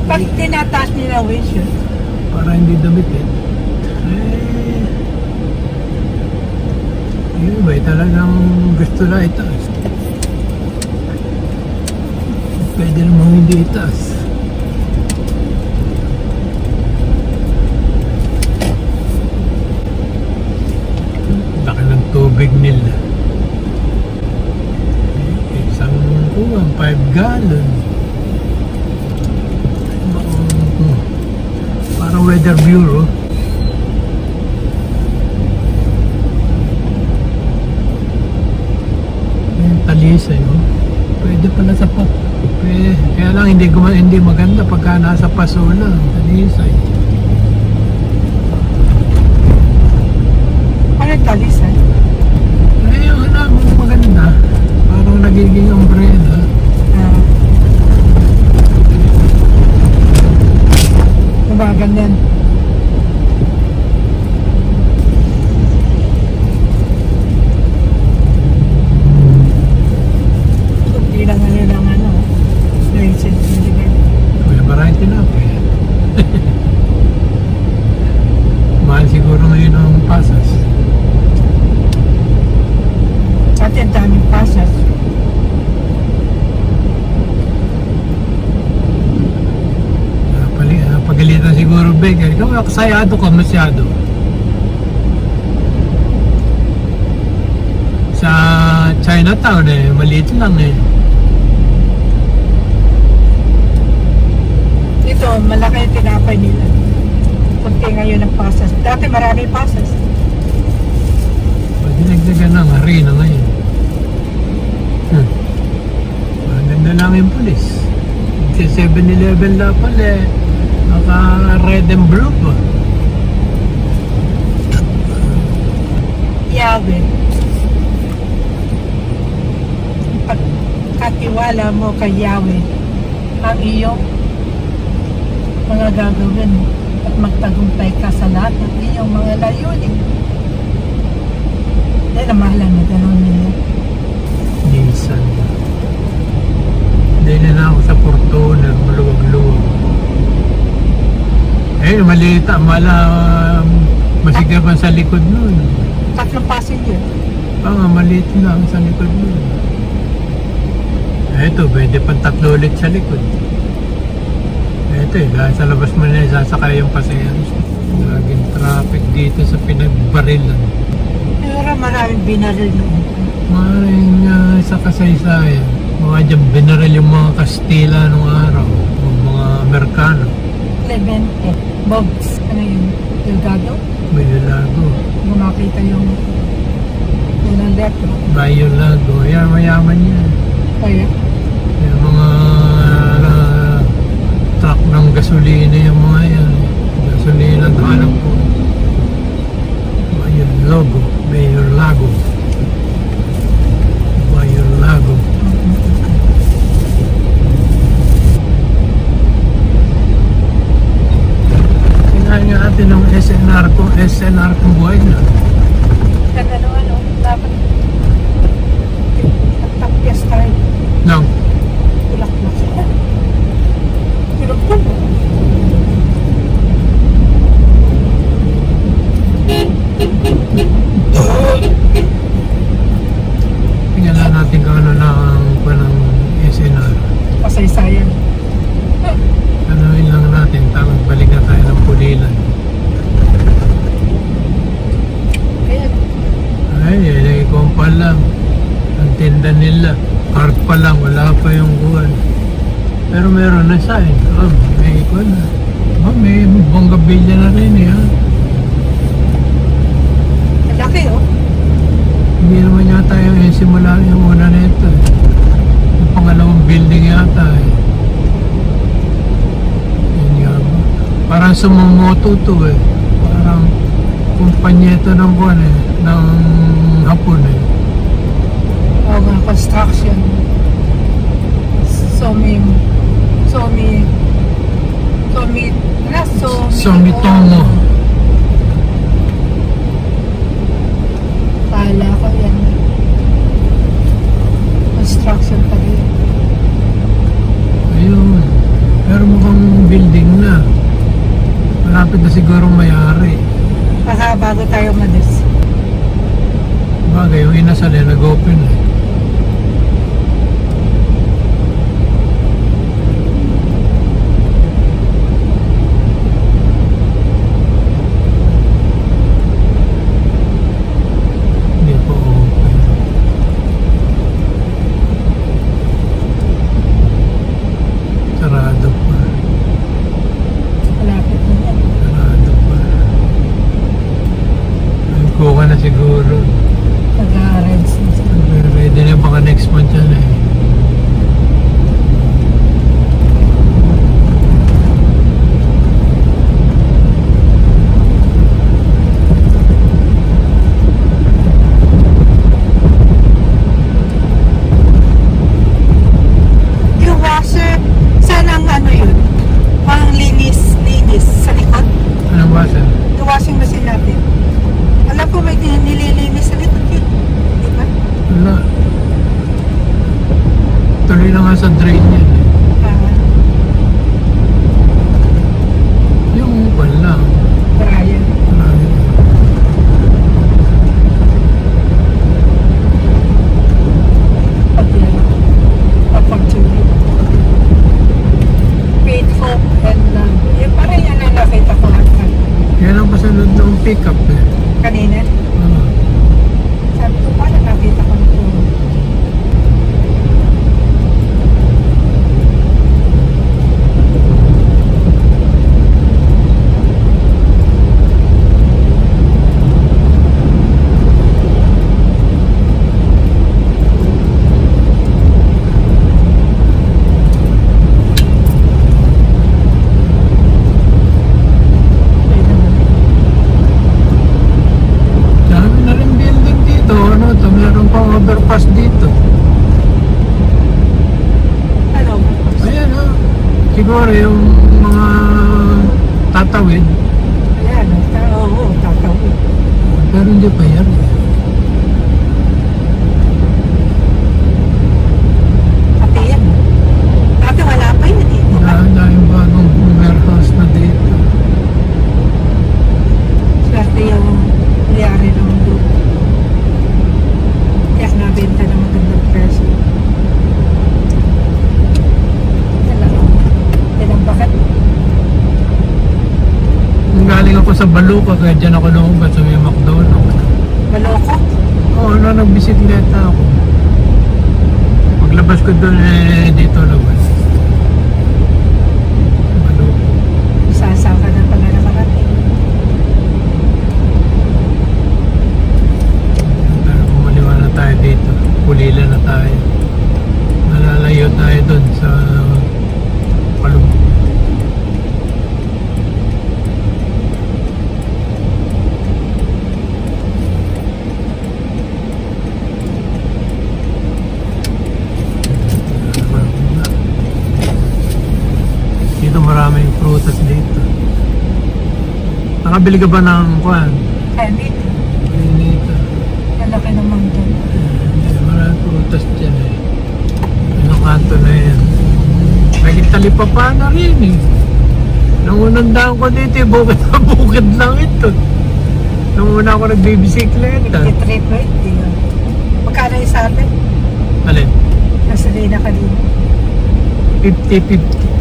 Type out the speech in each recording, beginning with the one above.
Bakit tinataas nila windshield? Para hindi dumikit. Yun ba, talagang gusto na itaas. Pwede namang hindi itaas. Laki ng tubig nila. Isang 5 gallon. Parang Weather Bureau. Talisay, oh. Pwede pala sa pot. Kaya lang hindi maganda pagka nasa paso lang. Talisay. Ano talisay? Yung maganda. Parang nagiging umbrella. Ganyan. Hindi lang nilang Kuya, maraming tinapay. Mahal siguro ngayon ang pasas. At yung daming pasas. Pagalitan siguro, Becker. Ikaw, kasayado ka masyado. Sa Chinatown maliit lang Dito, malaki yung tinapay nila. Kunti ngayon ang pasas. Dati marami pasas. Dinagdagan ng harina ngayon. Maganda lang yung pulis. 7-Eleven lang pala naka red and blue pa. Yahweh. Pagkatiwala mo kay Yahweh ang iyong mga gagawin at magtagumpay ka sa lahat ng iyong mga layunin. Dahil namahalan na gano'n nila. Minsan. Hindi na ako sa Fortuner, maluwag-luwag. Maliit, masigapan sa likod nun. 3 passenger. Maliit lang sa likod nun. Ito, pwede pang 3 ulit sa likod. Ito dahil sa labas mo na sasakay yung pasayaros. Laging traffic dito sa Pinagbarilan. Pero maraming binaril noon. Maraming sa kasaysayan. Mga dyan binaril yung mga Kastila nung araw. Mga Amerikano. Clemente. Bobs. Ano yun? Delgado? Bayolago. Gumakita yung unang letra. Bayolago. Yan, mayaman yan. Kaya? Yung mga truck ng gasolina yung mga yan. Gasolina ang hanap po. Bayolago. Bayolago. Bayolago. Kinahin nga natin ng SNR kung buhay na. Ano, dapat tapyas tayo. No. Tulak na siya. Tulak po. Tingnan natin kung ano na ang SNR. Pasaysayan. Anuin lang natin, tapos balik na tayo ng Pulilan. Ay, kumpal lang. Ang tinda nila. Cart pa lang, wala pa yung kuwan. Pero meron na sign. May kuwan na. May bonggabilya na rin Laki Hindi naman yata yung simula yung una nito. Yung pangalawang building yata Yun nga ba? Parang sumamoto to Parang kumpanya ito ng kuwan ng Hapon mga construction. Sumitomo. Kala ko yan. Construction pa rin. Ayun. Pero mukhang building malapit na siguro may-ari. Baka bago tayo malis. Bagay, yung inasal eh, nag-open eh. Hindi po open. Sarado pa. Malapit na yan. Sarado pa. Nagkuha na siguro. Nag-arrange na siya. Ready na baka next month yan eh. Yung washer, saan ang ano yun? Pang linis sa likod. Anong basa? Yung washing machine natin. Alam ko may nililinis sa likod yun. Di ba? Wala. Tuloy na nga sa drain yan. Ah, Yung wala. Brian. Pag yan. Pag-tuloy. Faithful and yung parang yan ang nakita ko hanggang Yan ang pasunod ng pick-up eh. kanina. Ah. Sabi ko, parang nakita ko nito. Dami na rin building dito. Ano to? Meron pang overpass dito. Ano? Ayan ha. Siguro yung mga tatawid. Ayan, oo, tatawid. Pero hindi pa yan. Pati yan. Dati wala pa yun dito. Dahil bagong warehouse na dito. Swerte yung nangyari ng group. Kaya nabenta ng magandang presyo. Yan ang bakat. Nung galing ako sa Baluca, kaya dyan ako lumabas sa may McDonald's. Maloko. Oo, nagbisikleta ako. Paglabas ko doon dito labas. Baluca. Isasaw ka na pala nakarating. Pero kumaliwa na tayo dito. Pulila na tayo. Malalayo tayo doon sa Palumbo. Dito maraming prutas dito. Nakabili ka ba ng kuwan? Kaya dito, Dito. malaki naman doon. Maraming prutas dyan eh. Yung kanto na yan. May talipa na rin eh. Nung unang daan ko dito, bukid na bukid lang ito. Nung una ako nagbibisikleta. 53.20. Magkano yung sa atin? Alin? Nasa Lina kanina.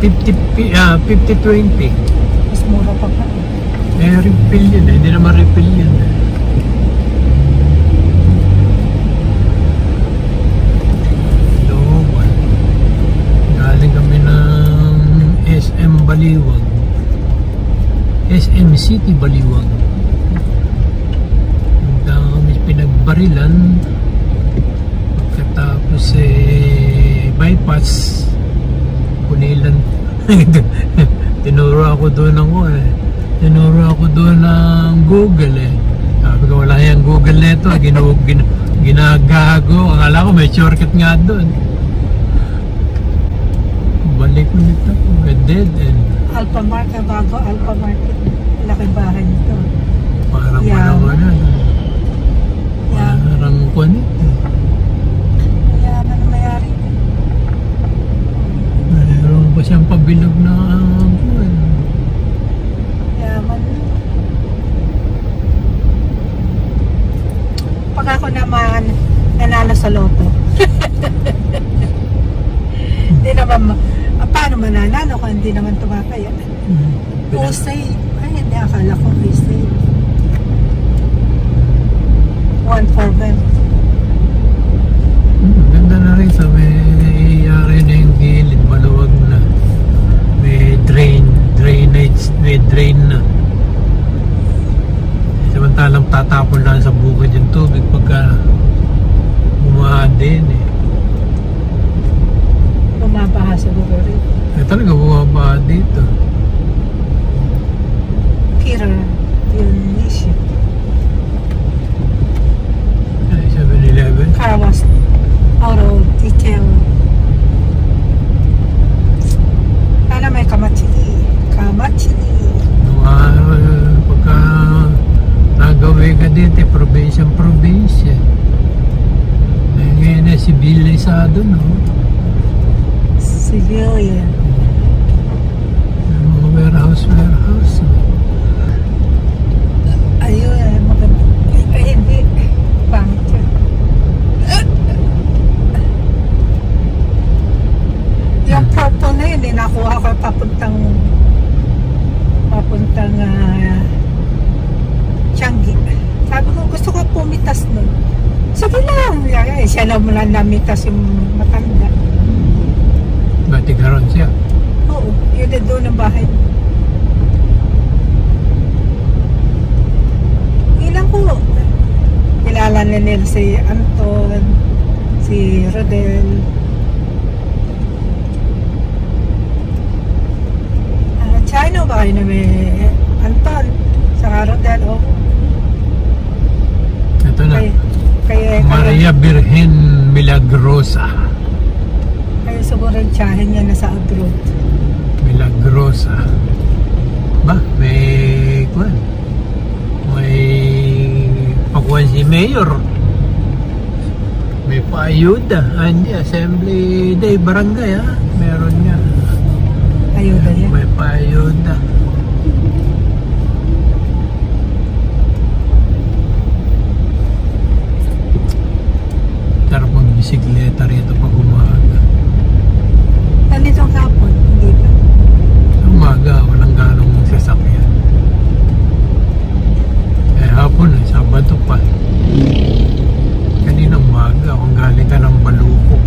50-20. Mas mura pa pa. Eh, refill yun eh. Hindi naman refill yun eh. Looban. Galing kami ng SM Baliwag. SM City Baliwag. Punta kami pinagbarilan. Pagkatapos bypass. Punilan. Tinuro ako doon ng Tinuro ako doon ng Google eh. Sabi ko wala yung Google neto. Ginagago. Akala ko may shortcut nga doon. Balik ko nito. Dead end. Alpha Market, bago Alpha Market. Laking bahay nito. Parang Yeah. wala na. Yeah. Parang kuwan ito. Mayaman na mayari. Mayroon pa siyang pabilog na kuwan. Yaman hindi naman tumataya. Pinag- Husay. Ay, hindi. Akala ko Husay. 1 for them. Ganda na rin sa may iyari na yung gilid, maluwag na. May drainage, may drain na. Samantalang tatapon lang sa bukid yung tubig pagka bumaha din eh. Bumabaha sa lugar rin. Talaga bumabaha dito. Peter, yung issue. 7-Eleven. Car was auto detail. Sana may kamachili. Pagka nagawi ka dito, probinsya. Ngayon na sibilisado, no? Civilian. Mga warehouse. Ayun, maganda. Ay, hindi. Pangit yun. Yung purple na yun, nakuha ko papuntang Changi. Sabi ko, gusto ko pumitas nun. Sabi lang, siya na mula namitas yung matanda. Batigaron siya. Oo, yun din doon ang bahay. Ilang ko. Kilala na nila si Anton, si Rodel. Chino ba kayo na may Anton, saka Rodel, oh. Ito na. Kaya Maria Virgen Milagrosa. Kaya siguro yung tiyahin niya nasa abroad. Milagrosa. Ba? May pakuan si Mayor. May paayuda. Hindi, Assembly Day, Barangay ha. Meron nga. Ayuda niya. May paayuda. Tara bisikleta rito pag umaga. Nandito ang hapon, hindi ba? Umaga, walang ganong sasakyan. Hapon Sabado pa. Kaninang umaga, kung galing ka ng Baluco.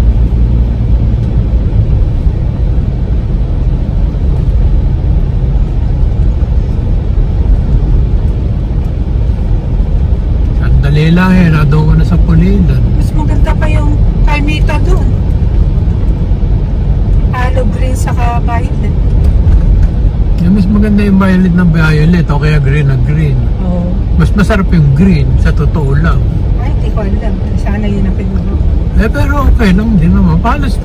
Sandali lang doon ko na sa Pulilan. Mas maganda pa yung Carmita doon. Halo green saka violet. Yung mas maganda yung violet na violet o kaya green na green. Oo. Mas masarap yung green, sa totoo lang. Ay, hindi ko alam. Sana yun ang pinuro. Pero okay lang din naman. Palos,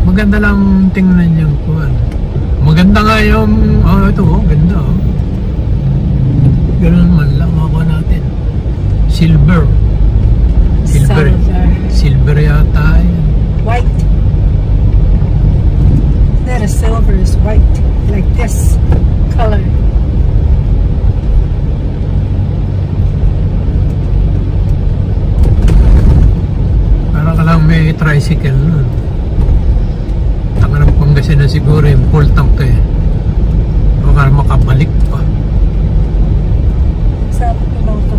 maganda lang tingnan yung kuwan. Maganda nga yung, ito ganda Ganun man lang ako natin. Silver yata yan. White. That is silver is white. Like this color. Parang ka lang may tricycle nun. Tanga ng Pangasinan siguro yung full tank baka makabalik pa. Sa motor ko.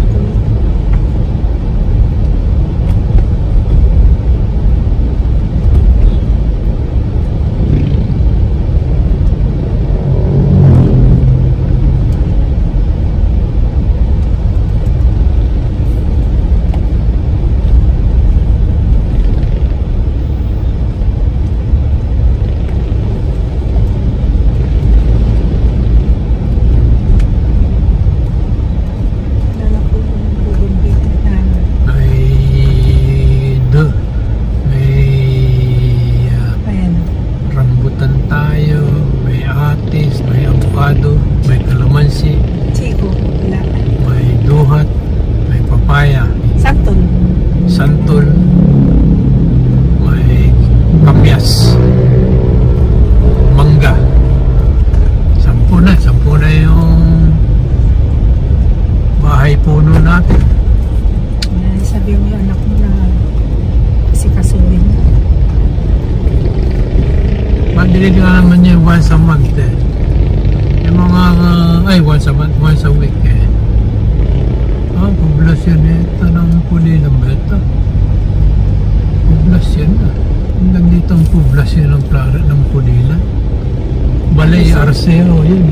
Panay Arceo, yun.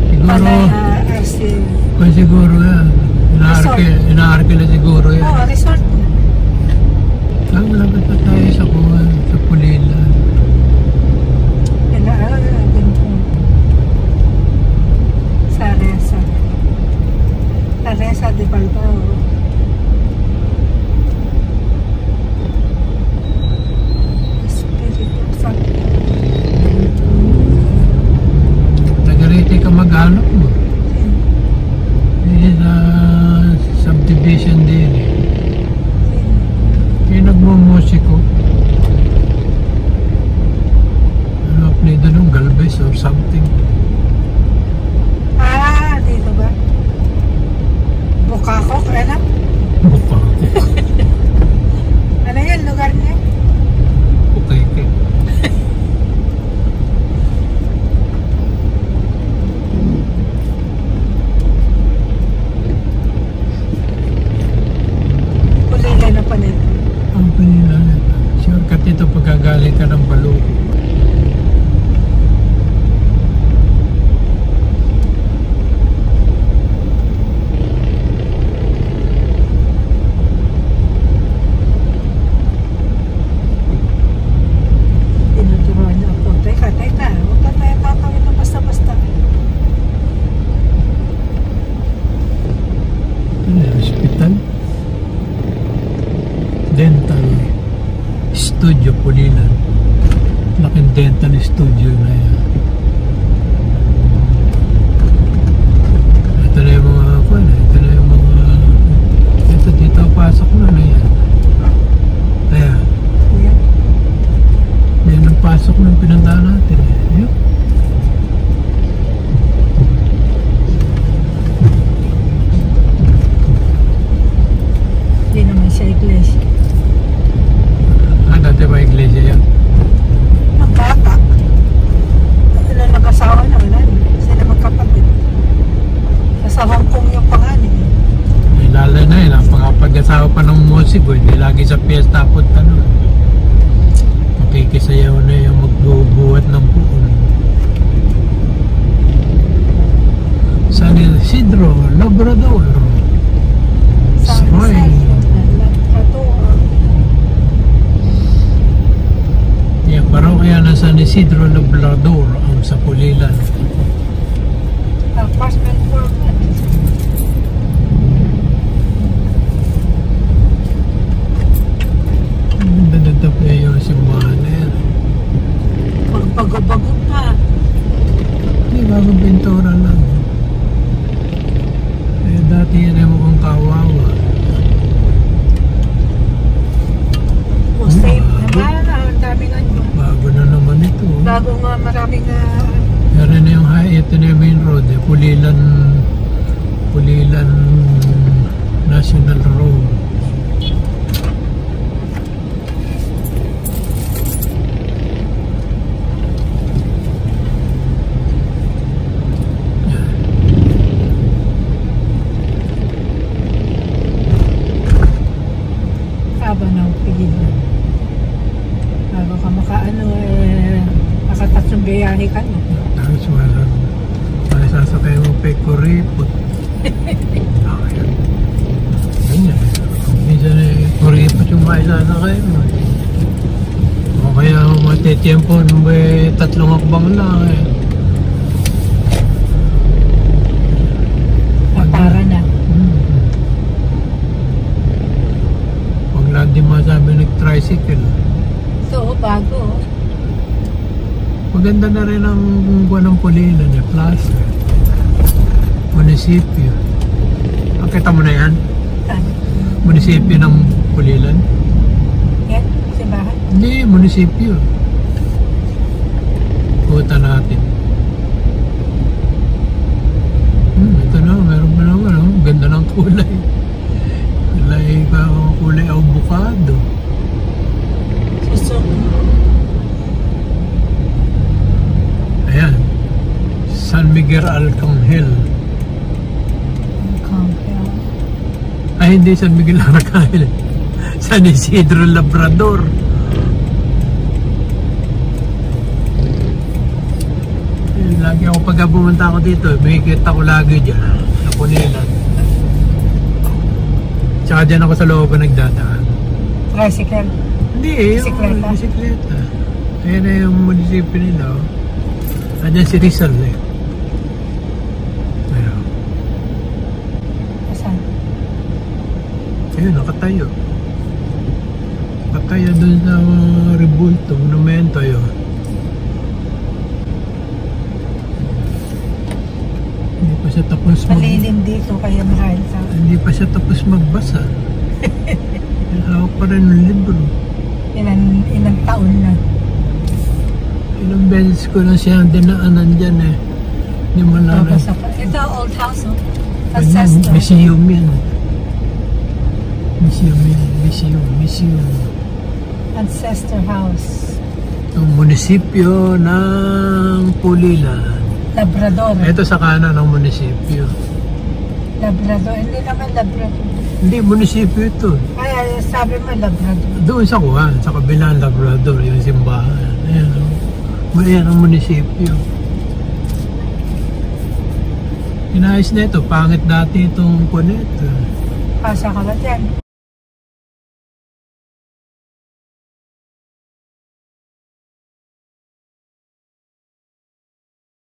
Siguro, Panay RC. kung siguro yan. Inaarke na siguro yan. Oo, resort. Malapit na tayo sa kuwan, sa Pulilan. Ganito. Sa Reza. Sa Reza de Balbao. Espiritu Santo. Tagarete ka mag-anak mo. Sa subdivision din eh. Kaya nagmumusiko. Ano, play doon ng Galvez or something. Ah, dito ba? Bukakok, ano? Bukakok. Ano yun, lugar niya? Bukake. Kulila na pa nito. Ang panilalan. Shortcut ito pagkagaling ka ng Baluco. Tinuturuan niya ako. Teka, huwag ka tayo tatawid ng basta-basta. Ano yung hospital? Dental Studio Pulilan. Laking dental studio na yan. Ito na yung mga ito na yung mga dito pasok na yan. Kaya Yan. yan ang pasok ng pinuntahan natin eh. Yun. Hindi naman siya iglesia. Dati ba iglesia yan? Ang bata. Sila nag-asawa na, wala na. Sila magkapatid. Nasa Hong Kong yung pangalan. May lala na yun. Ang pag-asawa pa ng musibo, hindi lagi sa piyesta punta nun. Makikisayaw na yung magbubuhat ng puon. San Isidro, Labrador. Stroy. Yan, parokya na San Isidro Labrador ang sa Pulilan. Apartment for Ganda pa yung simbahan na yan. Magbago-bago pa. Hindi, bagong pintura lang. Eh, dati yan ay mukhang kawawa. Safe naman. Ang daming ano. Bago na naman ito. Bago nga maraming Pero na yung ito na yung main road eh. Pulilan National Road. haba ng pigilan. Bago ka makaano nakatatlong biyahe ka na. Tapos wala. Ay sasakay mo pa kuripot. Okay. Ganyan. Minsan kuripot yung maisasakay mo. O kaya matitiyempo may tatlong akbang lang eh. Para na. Huwag lang din masabi nag-tricycle. So, bago. Maganda na rin ang buwan ng Pulilan eh, plaza. Munisipyo. Nakita mo na yan? Saan? Munisipyo ng Pulilan? Yan? Simbahan? Hindi, munisipyo. Kuta natin. Ito na, meron pa naman. Oh. Ganda ng kulay. Kulay avocado. Susok. Ayan. San Miguel Arcangel. Arcangel. Ay, hindi San Miguel Arcangel. San Isidro Labrador. Lagi ako pagka pumunta ako dito, may kita ko lagi dyan. Napunilan. Tsaka dyan ako sa loob ko nagdadaan. Tricycle. Hindi yung Bisikleta? bisikleta. Ayan na yung munisipyo nila. Oh. Andyan si Rizal eh. Ayun. Asan? Ayun, nakatayo. Nakatayo dun sa Rebulto, monumento yun. Hindi pa siya tapos Malilim dito kaya marahil sa... Hindi pa siya tapos magbasa. Hawak pa rin ng libro. Ilang taon na. Ilang beses ko na siya dinaanan dyan eh. Hindi mo na Babasa pa. Ito, old house, oh. Ganyan, Ancestor. museum yan. Museum yan. Museum. Ancestor house. Itong munisipyo ng Pulilan. Labrador. Ito sa kanan ng munisipyo. Labrador. Hindi naman Labrador. Hindi, munisipyo ito. Ay, sabi mo Labrador. Doon sa Kuhan, sa kabilang Labrador, yung simbahan. Ayan, ayan ang munisipyo. Inayos na ito, pangit dati itong kunito. Pasa ka ba dyan?